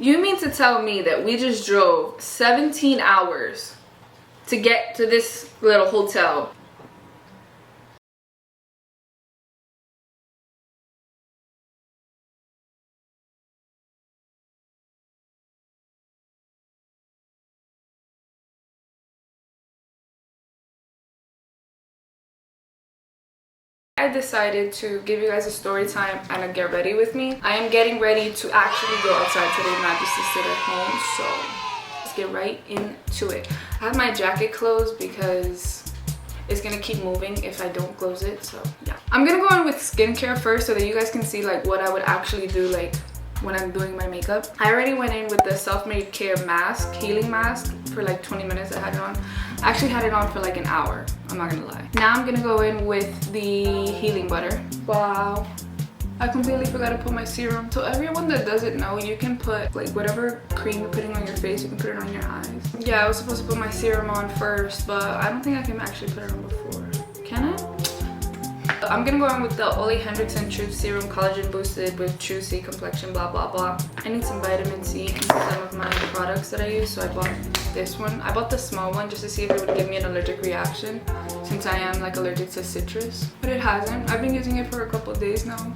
You mean to tell me that we just drove 17 hours to get to this little hotel? I decided to give you guys a story time and a get ready with me. I am getting ready to actually go outside today, not just to sit at home, so let's get right into it. I have my jacket closed because it's gonna keep moving if I don't close it, so yeah. I'm gonna go in with skincare first so that you guys can see like what I would actually do like when I'm doing my makeup. I already went in with the self-made care mask, healing mask, for like 20 minutes. I had it on. I actually had it on for like an hour, I'm not gonna lie. Now I'm gonna go in with the healing butter. Wow, I completely forgot to put my serum. So everyone that doesn't know, you can put like whatever cream you're putting on your face, you can put it on your eyes. Yeah, I was supposed to put my serum on first, but I don't think I can actually put it on before. Can I? I'm gonna go in with the Ole Hendrickson Truth Serum Collagen Boosted with True C Complexion, blah blah blah. I need some vitamin C in some of my products that I use, so I bought this one. I bought the small one just to see if it would give me an allergic reaction, since I am like allergic to citrus. But it hasn't. I've been using it for a couple of days now.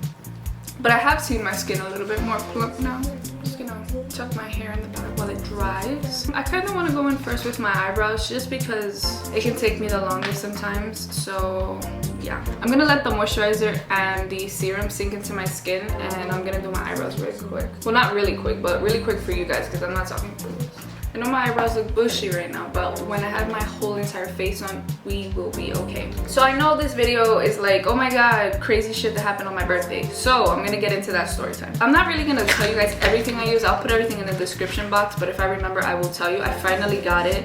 But I have seen my skin a little bit more plump now. I'm just gonna tuck my hair in the back while it dries. I kind of want to go in first with my eyebrows just because it can take me the longest sometimes. So yeah, I'm gonna let the moisturizer and the serum sink into my skin, and I'm gonna do my eyebrows really quick. Well, not really quick, but really quick for you guys because I'm not talking for this. I know my eyebrows look bushy right now, but when I have my whole entire face on, we will be okay. So I know this video is like, oh my god, crazy shit that happened on my birthday. So I'm gonna get into that story time. I'm not really gonna tell you guys everything I use. I'll put everything in the description box, but if I remember, I will tell you. I finally got it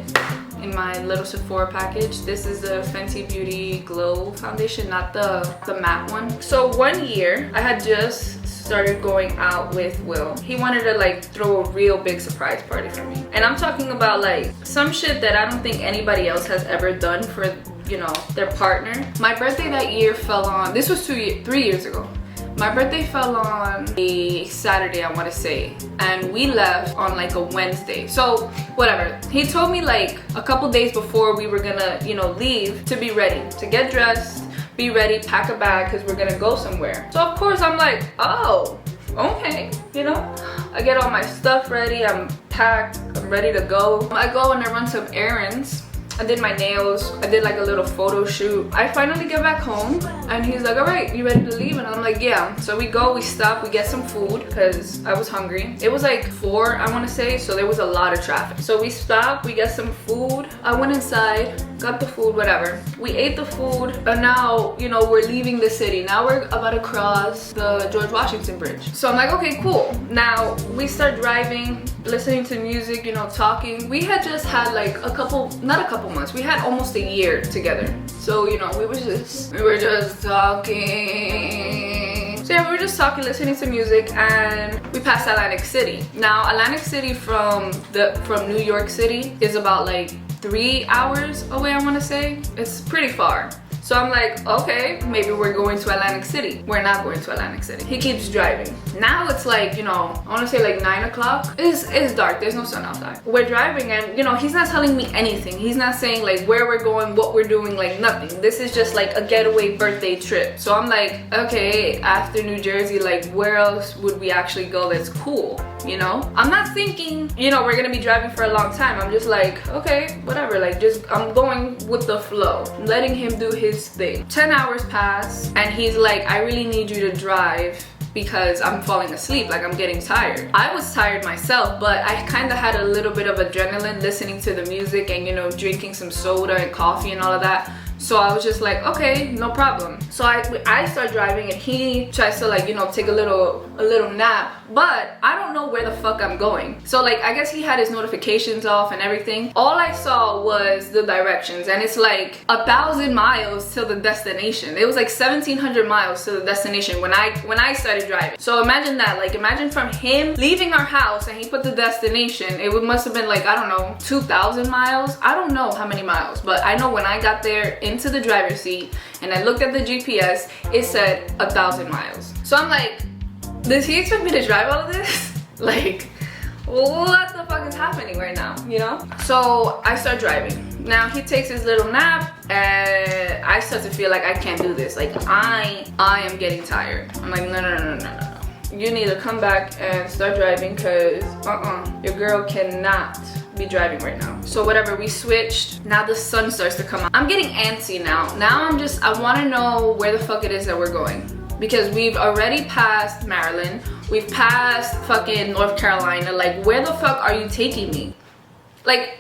in my little Sephora package. This is the Fenty Beauty Glow foundation, not the matte one. So 1 year, I had just started going out with Will. He wanted to like throw a real big surprise party for me. And I'm talking about like some shit that I don't think anybody else has ever done for, you know, their partner. My birthday that year fell on, this was 3 years ago. My birthday fell on a Saturday, I want to say, and we left on like a Wednesday. So whatever, he told me like a couple days before we were gonna, you know, leave, to be ready, to get dressed, be ready, pack a bag, because we're gonna go somewhere. So of course I'm like, oh, okay, you know. I get all my stuff ready, I'm packed, I'm ready to go. I go and I run some errands. I did my nails, I did like a little photo shoot. I finally get back home and he's like, all right, you ready to leave? And I'm like, yeah. So we go, we stop, we get some food because I was hungry. It was like 4, I want to say, so there was a lot of traffic. So we stopped, we get some food. I went inside, got the food, whatever. We ate the food and now, you know, we're leaving the city. Now we're about to cross the George Washington Bridge. So I'm like, okay, cool. Now we start driving, listening to music, you know, talking. We had just had like a couple, not a couple months, we had almost a year together. So, you know, we were just talking. So yeah, we were just talking, listening to music, and we passed Atlantic City. Now Atlantic City from New York City is about like 3 hours away, I want to say. It's pretty far. So I'm like, okay, maybe we're going to Atlantic City. We're not going to Atlantic City. He keeps driving. Now it's like, you know, I want to say like 9 o'clock. It's dark, there's no sun outside. We're driving and, you know, he's not telling me anything. He's not saying like where we're going, what we're doing, like nothing. This is just like a getaway birthday trip. So I'm like, okay, after New Jersey, like where else would we actually go that's cool? You know, I'm not thinking, you know, we're gonna be driving for a long time. I'm just like, okay, whatever, like just I'm going with the flow, letting him do his thing. 10 hours pass and he's like, I really need you to drive because I'm falling asleep, like I'm getting tired. I was tired myself, but I kind of had a little bit of adrenaline listening to the music and, you know, drinking some soda and coffee and all of that. So I was just like, okay, no problem. So I start driving and he tries to like, you know, take a little nap, but I don't know where the fuck I'm going. So like, I guess he had his notifications off and everything. All I saw was the directions and it's like 1,000 miles till the destination. It was like 1,700 miles to the destination when I started driving. So imagine that, like imagine from him leaving our house and he put the destination, it must have been like, I don't know, 2,000 miles. I don't know how many miles, but I know when I got there into the driver's seat and I looked at the GPS, it said 1,000 miles. So I'm like, does he expect me to drive all of this? Like, what the fuck is happening right now, you know? So I start driving. Now he takes his little nap and I start to feel like I can't do this. Like I am getting tired. I'm like, no. You need to come back and start driving because your girl cannot be driving right now. So whatever, we switched. Now the sun starts to come out. I'm getting antsy now. Now I want to know where the fuck it is that we're going. Because we've already passed Maryland. We've passed fucking North Carolina. Like, where the fuck are you taking me? Like,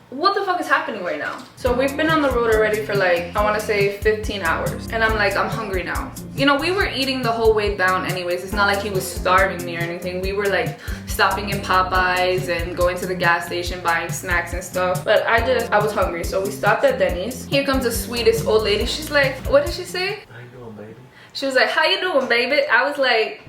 what the fuck is happening right now? So we've been on the road already for like, I want to say 15 hours. And I'm like, I'm hungry now. You know, we were eating the whole way down anyways. It's not like he was starving me or anything. We were like stopping in Popeyes and going to the gas station, buying snacks and stuff. But I was hungry. So we stopped at Denny's. Here comes the sweetest old lady. She's like, what did she say? How you doing, baby? She was like, how you doing, baby? I was like,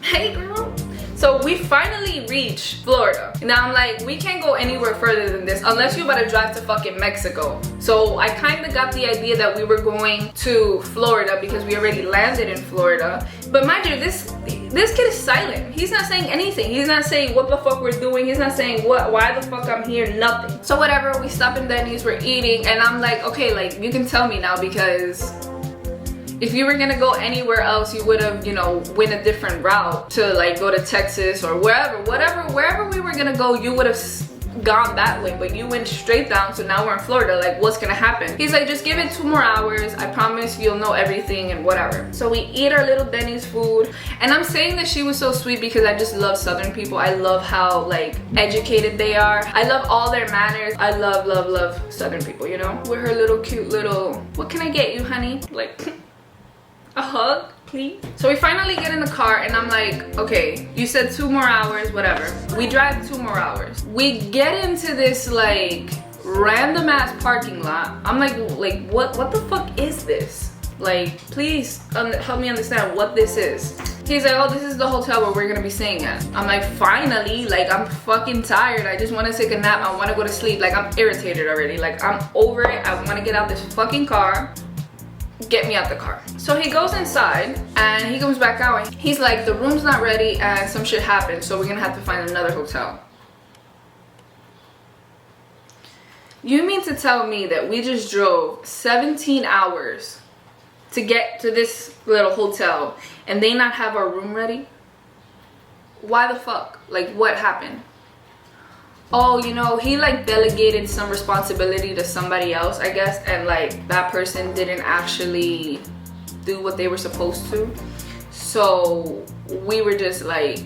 hey, girl. So we finally reached Florida. Now I'm like, we can't go anywhere further than this unless you about to drive to fucking Mexico. So I kind of got the idea that we were going to Florida because we already landed in Florida. But mind you, this kid is silent. He's not saying anything. He's not saying what the fuck we're doing. He's not saying why the fuck I'm here, nothing. So whatever, we stop in Denny's, we're eating, and I'm like, okay, like you can tell me now because if you were gonna go anywhere else, you would have, you know, went a different route to like go to Texas or wherever we were gonna go, you would have gone that way, but you went straight down. So now we're in Florida. Like, what's gonna happen? He's like, just give it 2 more hours. I promise you'll know everything and whatever. So we eat our little Denny's food, and I'm saying that she was so sweet because I just love Southern people. I love how like educated they are. I love all their manners. I love Southern people, you know, with her little cute little, what can I get you, honey? Like a hug, please. So we finally get in the car and I'm like, okay, you said 2 more hours, whatever. We drive 2 more hours. We get into this like random ass parking lot. I'm like what the fuck is this? Like, please help me understand what this is. He's like, oh, this is the hotel where we're gonna be staying at. I'm like, finally, like I'm fucking tired. I just wanna take a nap. I wanna go to sleep. Like I'm irritated already. Like I'm over it. I wanna get out this fucking car. Get me out the car. So he goes inside and he comes back out and he's like, the room's not ready and some shit happened, so we're gonna have to find another hotel. You mean to tell me that we just drove 17 hours to get to this little hotel and they not have our room ready? Why the fuck? Like, what happened? Oh, you know, he like delegated some responsibility to somebody else, I guess, and like that person didn't actually do what they were supposed to. So we were just like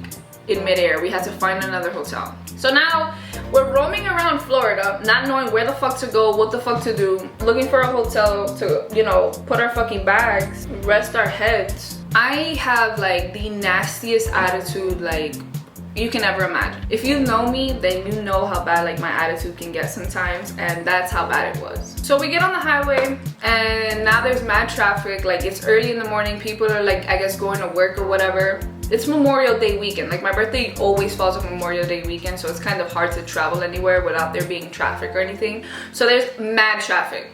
in midair. We had to find another hotel. So now we're roaming around Florida, not knowing where the fuck to go, what the fuck to do, looking for a hotel to, you know, put our fucking bags, rest our heads. I have like the nastiest attitude like you can ever imagine. If you know me, then you know how bad like my attitude can get sometimes, and that's how bad it was. So we get on the highway and now there's mad traffic. Like it's early in the morning, people are like, I guess, going to work or whatever. It's Memorial Day weekend. Like my birthday always falls on Memorial Day weekend, so it's kind of hard to travel anywhere without there being traffic or anything. So there's mad traffic.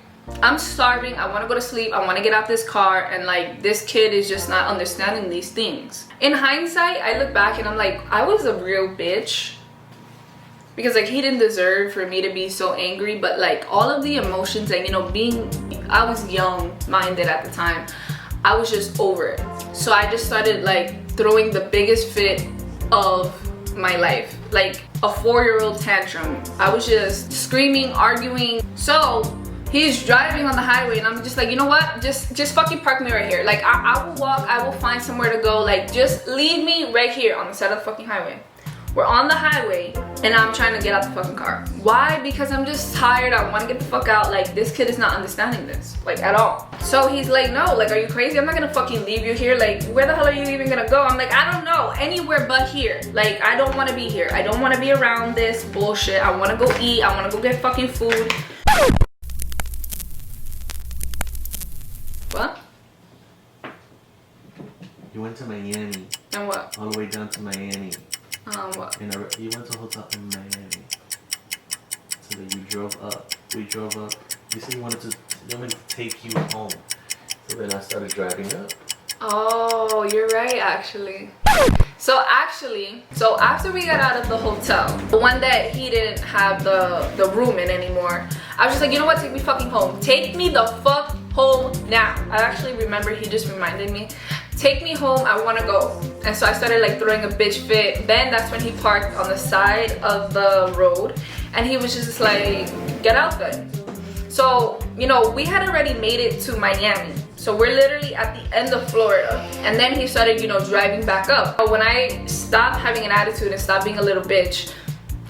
I'm starving, I want to go to sleep, I want to get out this car, and like this kid is just not understanding these things. In hindsight, I look back and I'm like, I was a real bitch because like he didn't deserve for me to be so angry, but like all of the emotions and, you know, I was young minded at the time, I was just over it. So I just started like throwing the biggest fit of my life, like a 4-year-old tantrum. I was just screaming, arguing. So he's driving on the highway and I'm just like, you know what, just fucking park me right here. Like I will walk, I will find somewhere to go. Like just leave me right here on the side of the fucking highway. We're on the highway and I'm trying to get out the fucking car. Why? Because I'm just tired. I want to get the fuck out. Like this kid is not understanding this, like at all. So he's like, no, like, are you crazy? I'm not gonna fucking leave you here. Like, where the hell are you even gonna go? I'm like, I don't know, anywhere but here. Like, I don't want to be here. I don't want to be around this bullshit. I want to go eat. I want to go get fucking food. What? You went to Miami. And what? All the way down to Miami. What? And you went to a hotel in Miami. So that you drove up. We drove up. You said you wanted me to take you home. So then I started driving up. Oh, you're right, actually. So actually, after we got out of the hotel, the one that he didn't have the room in anymore, I was just like, you know what, take me fucking home. Take me the fuck home now. I actually remember he just reminded me, take me home, I want to go. And so I started like throwing a bitch fit. Then that's when he parked on the side of the road and he was just like, get out then. So, you know, we had already made it to Miami. So we're literally at the end of Florida. And then he started, you know, driving back up. But when I stopped having an attitude and stopped being a little bitch,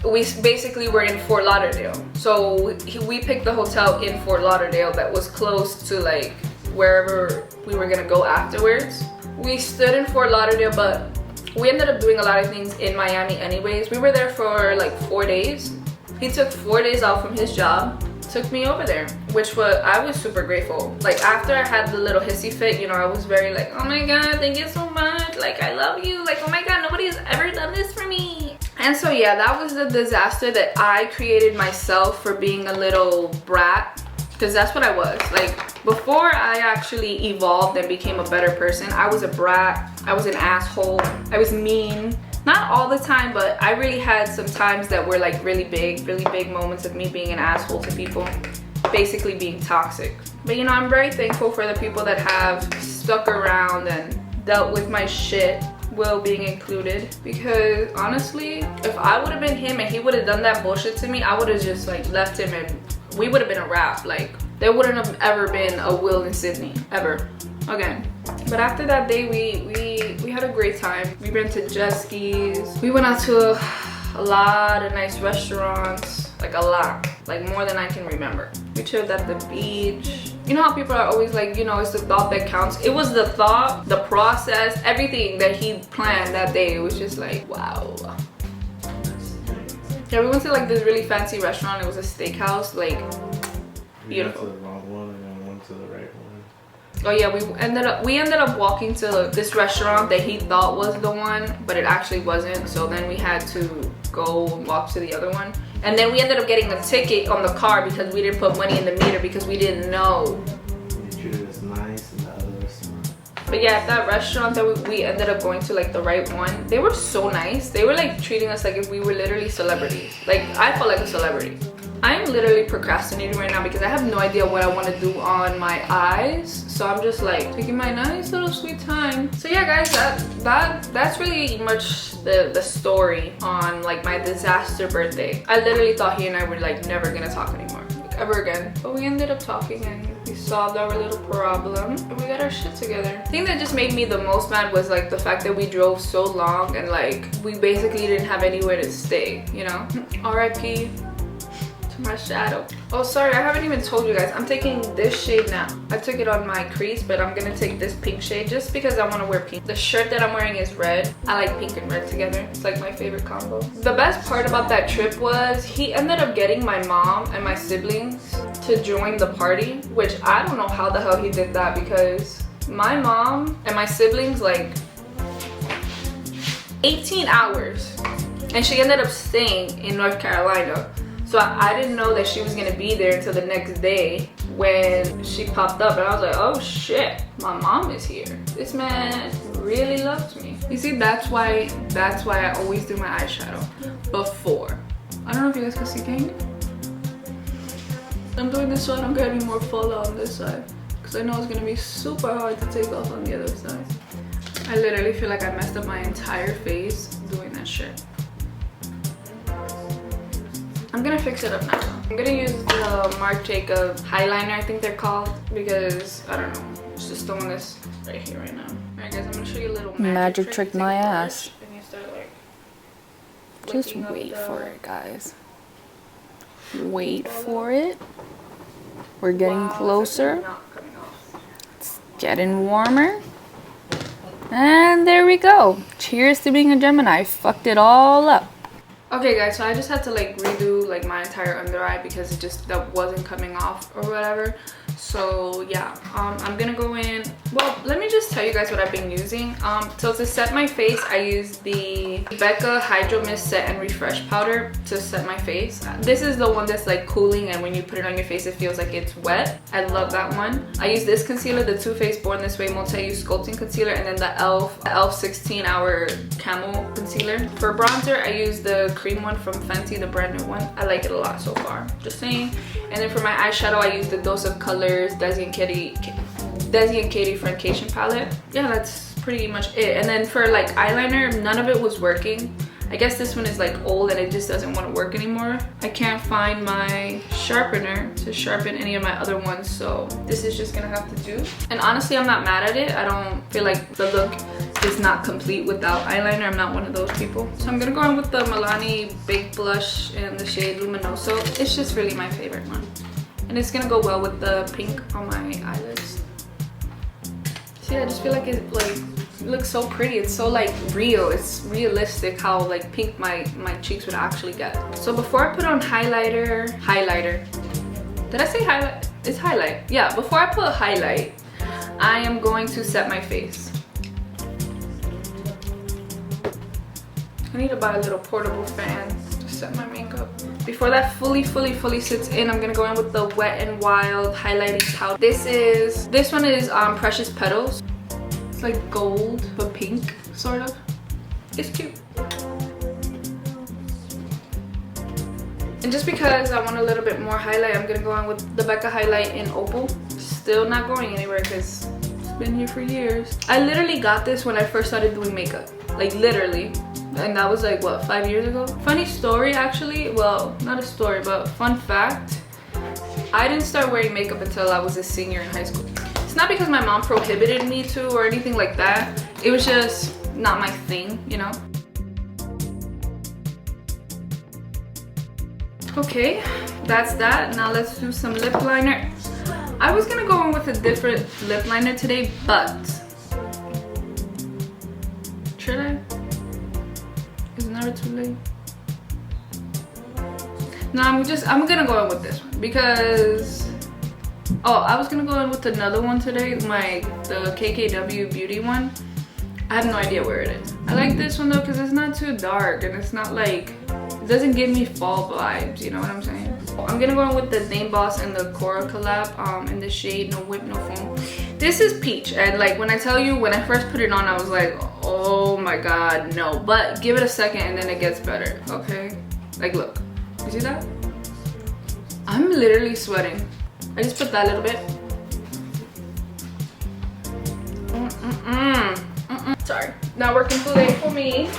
we basically were in Fort Lauderdale. So we picked the hotel in Fort Lauderdale that was close to like wherever we were gonna go afterwards. We stood in Fort Lauderdale, but we ended up doing a lot of things in Miami anyways. We were there for like 4 days. He took 4 days off from his job, took me over there, which I was super grateful. Like after I had the little hissy fit, you know, I was very like, oh my god, thank you so much, like I love you, like oh my god, nobody has ever done this for me. And so yeah, that was the disaster that I created myself for being a little brat, because that's what I was. Like before I actually evolved and became a better person, I was a brat, I was an asshole, I was mean. Not all the time, but I really had some times that were like really big moments of me being an asshole to people, basically being toxic. But you know, I'm very thankful for the people that have stuck around and dealt with my shit, Will being included, because honestly, if I would have been him and he would have done that bullshit to me, I would have just like left him and we would have been a wrap. Like there wouldn't have ever been a Will in Sydney, ever again. But after that day, we had a great time. We rented jet skis. We went out to a lot of nice restaurants, like a lot, like more than I can remember. We chilled at the beach. You know how people are always like, you know, it's the thought that counts. It was the thought, the process, everything that he planned that day. It was just like, wow. Yeah, we went to like this really fancy restaurant. It was a steakhouse, like beautiful. We went to the wrong one and then went to the right one. Oh yeah, we ended up walking to this restaurant that he thought was the one, but it actually wasn't. So then we had to go and walk to the other one. And then we ended up getting a ticket on the car because we didn't put money in the meter because we didn't know. They treated us nice in the other restaurant. But yeah, at that restaurant that we ended up going to, like the right one, they were so nice. They were like treating us like if we were literally celebrities. Like I felt like a celebrity. I'm literally procrastinating right now because I have no idea what I want to do on my eyes. So I'm just like taking my nice little sweet time. So yeah guys, that's really much the story on like my disaster birthday. I literally thought he and I were like never gonna talk anymore, like ever again. But we ended up talking and we solved our little problem and we got our shit together. The thing that just made me the most mad was like the fact that we drove so long and like we basically didn't have anywhere to stay, you know? RIP my shadow. Oh sorry, I haven't even told you guys, I'm taking this shade now. I took it on my crease, but I'm gonna take this pink shade just because I want to wear pink. The shirt that I'm wearing is red. I like pink and red together. It's like my favorite combo. The best part about that trip was he ended up getting my mom and my siblings to join the party, which I don't know how the hell he did that, because my mom and my siblings, like 18 hours, and she ended up staying in North Carolina. So I didn't know that she was gonna be there until the next day when she popped up, and I was like, oh shit, my mom is here. This man really loves me. You see, that's why I always do my eyeshadow before. I don't know if you guys can see, can you? I'm doing this so I don't get any more fallout on this side, because I know it's gonna be super hard to take off on the other side. I literally feel like I messed up my entire face doing that shit. I'm gonna fix it up now. I'm gonna use the Marc Jacobs highliner, I think they're called, because I don't know, it's just the one that's right here right now. Alright guys, I'm gonna show you a little magic trick my ass. And you start like just wait for it, guys. Wait for it. We're getting closer. It's getting warmer. And there we go. Cheers to being a Gemini. Fucked it all up. Okay guys, so I just had to like redo like my entire under eye because that wasn't coming off or whatever. So yeah, I'm gonna go in. Well, let me just tell you guys what I've been using. So to set my face, I use the Becca Hydro Mist Set and Refresh powder to set my face. This is the one that's like cooling, and when you put it on your face it feels like it's wet. I love that one. I use this concealer, the Too Faced Born This Way Multi-Use Sculpting Concealer, and then the e.l.f. 16 Hour Camel Concealer. For bronzer, I use the cream one from Fenty, the brand new one. I like it a lot so far, just saying. And then for my eyeshadow, I use the Dose of Colors Desi and Katie Friendcation palette. Yeah, that's pretty much it. And then for like eyeliner, none of it was working. I guess this one is like old and it just doesn't want to work anymore. I can't find my sharpener to sharpen any of my other ones, so this is just gonna have to do. And honestly, I'm not mad at it. I don't feel like the look is not complete without eyeliner. I'm not one of those people. So I'm gonna go in with the Milani Big Blush in the shade Luminoso. It's just really my favorite one. And it's gonna go well with the pink on my eyelids. See, I just feel like it looks so pretty. It's so like real. It's realistic how like pink my cheeks would actually get. So before I put on highlighter. Did I say highlight? It's highlight. Yeah, before I put highlight, I am going to set my face. I need to buy a little portable fan to set my makeup. Before that fully sits in, I'm gonna go in with the Wet n Wild highlighting powder. This one is Precious Petals. It's like gold but pink, sort of. It's cute. And just because I want a little bit more highlight, I'm gonna go in with the Becca highlight in Opal. Still not going anywhere because it's been here for years. I literally got this when I first started doing makeup, like literally. And that was like what, 5 years ago? Funny story actually, well, not a story, but fun fact, I didn't start wearing makeup until I was a senior in high school. It's not because my mom prohibited me to or anything like that. It was just not my thing, you know? Okay, that's that. Now let's do some lip liner. I was gonna go in with a different lip liner today, but should I? It's never too late. No, I'm gonna go in with this one because I was gonna go in with another one today, the KKW Beauty one. I have no idea where it is. I like this one though because it's not too dark and it's not like, it doesn't give me fall vibes, you know what I'm saying? I'm gonna go in with the Name Boss and the Cora collab in the shade No Whip No Foam. This is peach, and like when I tell you, when I first put it on, I was like, oh my god, no. But give it a second and then it gets better, okay? Like look, you see that? I'm literally sweating. I just put that little bit. Sorry, not working today for me.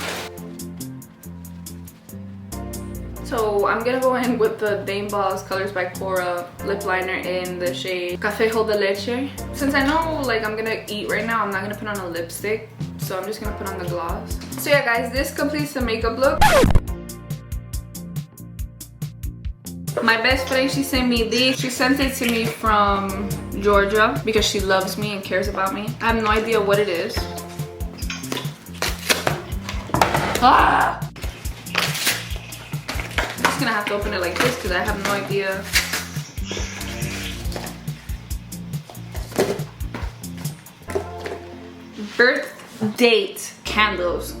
So I'm gonna go in with the Dame Boss Colors by Cora lip liner in the shade Café de Leche. Since I know like I'm gonna eat right now, I'm not gonna put on a lipstick, so I'm just gonna put on the gloss. So yeah guys, this completes the makeup look. My best friend, she sent me these. She sent it to me from Georgia because she loves me and cares about me. I have no idea what it is. Ah! I'm just gonna have to open it like this because I have no idea. Birth date candles.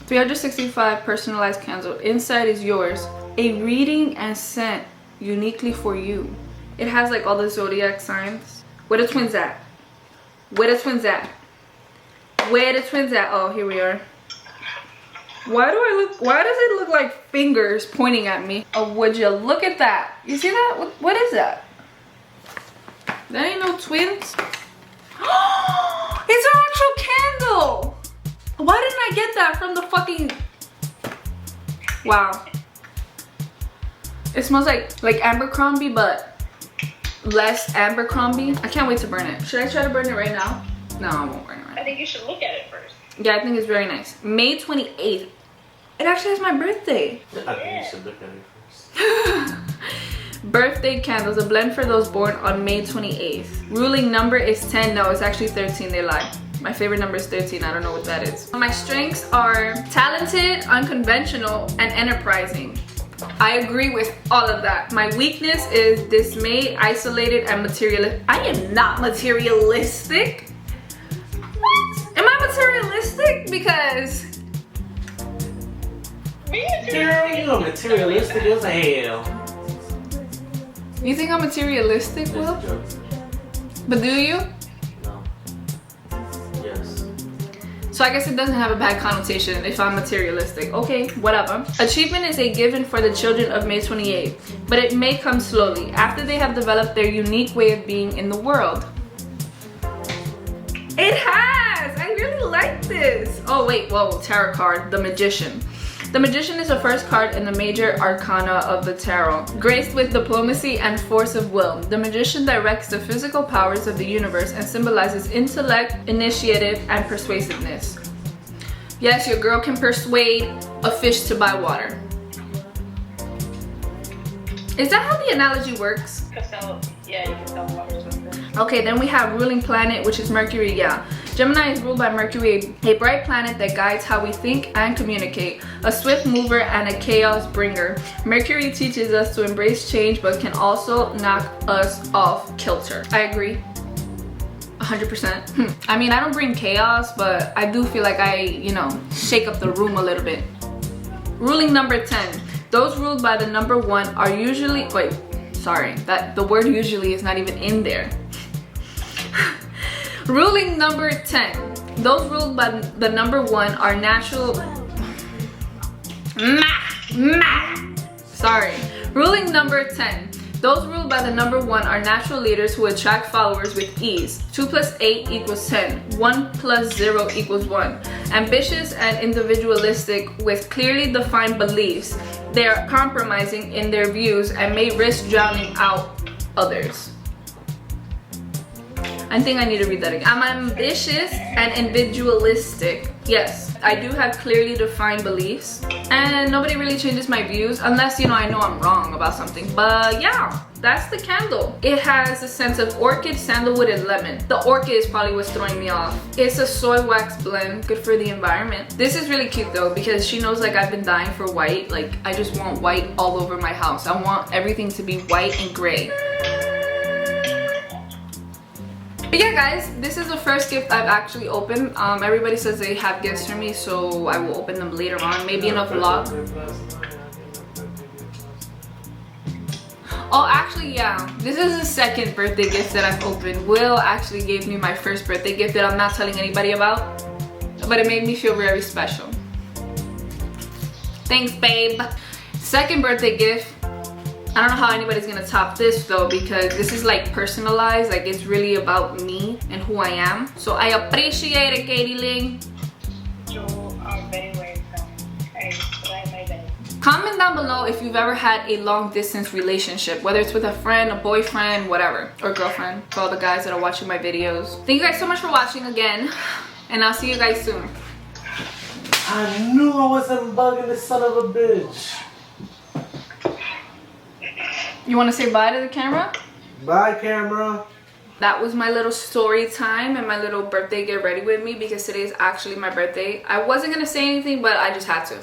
365 personalized candles. Inside is yours. A reading and scent uniquely for you. It has like all the zodiac signs. Where the twins at? Where the twins at? Where the twins at? Oh, here we are. Why does it look like fingers pointing at me? Oh, would you look at that? You see that? What is that? That ain't no twins. It's an actual candle. Why didn't I get that from the fucking... Wow. It smells like Abercrombie, but less Abercrombie. I can't wait to burn it. Should I try to burn it right now? No, I won't burn it right now. I think you should look at it first. Yeah, I think it's very nice. May 28th. It actually has my birthday. I think you should look at it first. Birthday candles, a blend for those born on May 28th. Ruling number is 10. No, it's actually 13. They lie. My favorite number is 13. I don't know what that is. My strengths are talented, unconventional, and enterprising. I agree with all of that. My weakness is dismayed, isolated, and materialistic. I am not materialistic. What? Am I materialistic? Because girl, you know materialistic as hell. you think I'm materialistic, Will? But do you? No. Yes. So I guess it doesn't have a bad connotation if I'm materialistic. Okay, whatever. Achievement is a given for the children of May 28, but it may come slowly after they have developed their unique way of being in the world. It has! I really like this. Oh wait, whoa, tarot card, the Magician. The Magician is the first card in the major arcana of the tarot, graced with diplomacy and force of will. The Magician directs the physical powers of the universe and symbolizes intellect, initiative, and persuasiveness. Yes, your girl can persuade a fish to buy water. Is that how the analogy works? Yeah, you can tell water something. Okay, then we have ruling planet, which is Mercury. Yeah, Gemini is ruled by Mercury, a bright planet that guides how we think and communicate, a swift mover and a chaos bringer. Mercury teaches us to embrace change, but can also knock us off kilter. I agree 100%. I mean, I don't bring chaos, but I do feel like I, you know, shake up the room a little bit. Ruling number 10. Those ruled by the number 1 are usually, wait, sorry, that the word usually is not even in there. Ruling number 10. Those ruled by the number 1 are natural. Sorry. Ruling number 10. Those ruled by the number 1 are natural leaders who attract followers with ease. 2 plus 8 equals 10. 1 plus 0 equals 1. Ambitious and individualistic with clearly defined beliefs. They are compromising in their views and may risk drowning out others. I think I need to read that again. I'm ambitious and individualistic. Yes, I do have clearly defined beliefs and nobody really changes my views unless, you know, I know I'm wrong about something. But yeah, that's the candle. It has a sense of orchid, sandalwood, and lemon. The orchid is probably what's throwing me off. It's a soy wax blend, good for the environment. This is really cute though because she knows like I've been dying for white. Like I just want white all over my house. I want everything to be white and gray. But yeah guys, this is the first gift I've actually opened. Everybody says they have gifts for me, so I will open them later on, maybe in a vlog. Oh, actually, yeah, this is the second birthday gift that I've opened. Will actually gave me my first birthday gift that I'm not telling anybody about, but it made me feel very special. Thanks, babe. Second birthday gift. I don't know how anybody's gonna top this though because this is like personalized, like it's really about me and who I am. So I appreciate it, Katie Ling. Comment down below if you've ever had a long distance relationship, whether it's with a friend, a boyfriend, whatever, or girlfriend, for all the guys that are watching my videos. Thank you guys so much for watching again, and I'll see you guys soon. I knew I wasn't bugging this son of a bitch. You want to say bye to the camera? Bye, camera. That was my little story time and my little birthday get ready with me because today is actually my birthday. I wasn't going to say anything, but I just had to.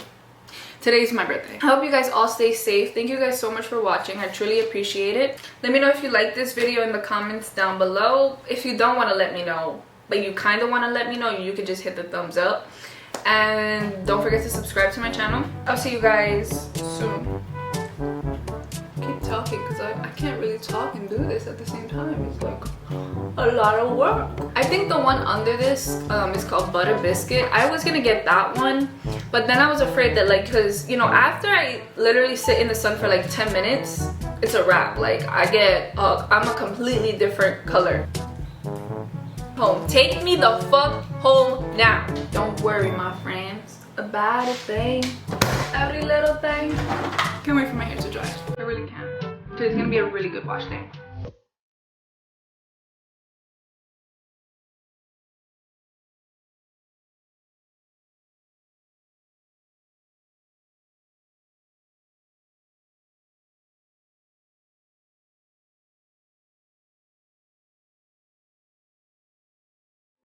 Today's my birthday. I hope you guys all stay safe. Thank you guys so much for watching. I truly appreciate it. Let me know if you like this video in the comments down below. If you don't want to let me know, but you kind of want to let me know, you could just hit the thumbs up. And don't forget to subscribe to my channel. I'll see you guys soon. Keep talking because I can't really talk and do this at the same time. It's like a lot of work. I think the one under this is called Butter Biscuit. I was gonna get that one, but then I was afraid that like, because you know, after I literally sit in the sun for like 10 minutes, it's a wrap. Like I get I'm a completely different color. Home, take me the fuck home now. Don't worry my friends about a thing, every little thing. Can't wait for my hair to dry. I really can't. Today's gonna be a really good wash day.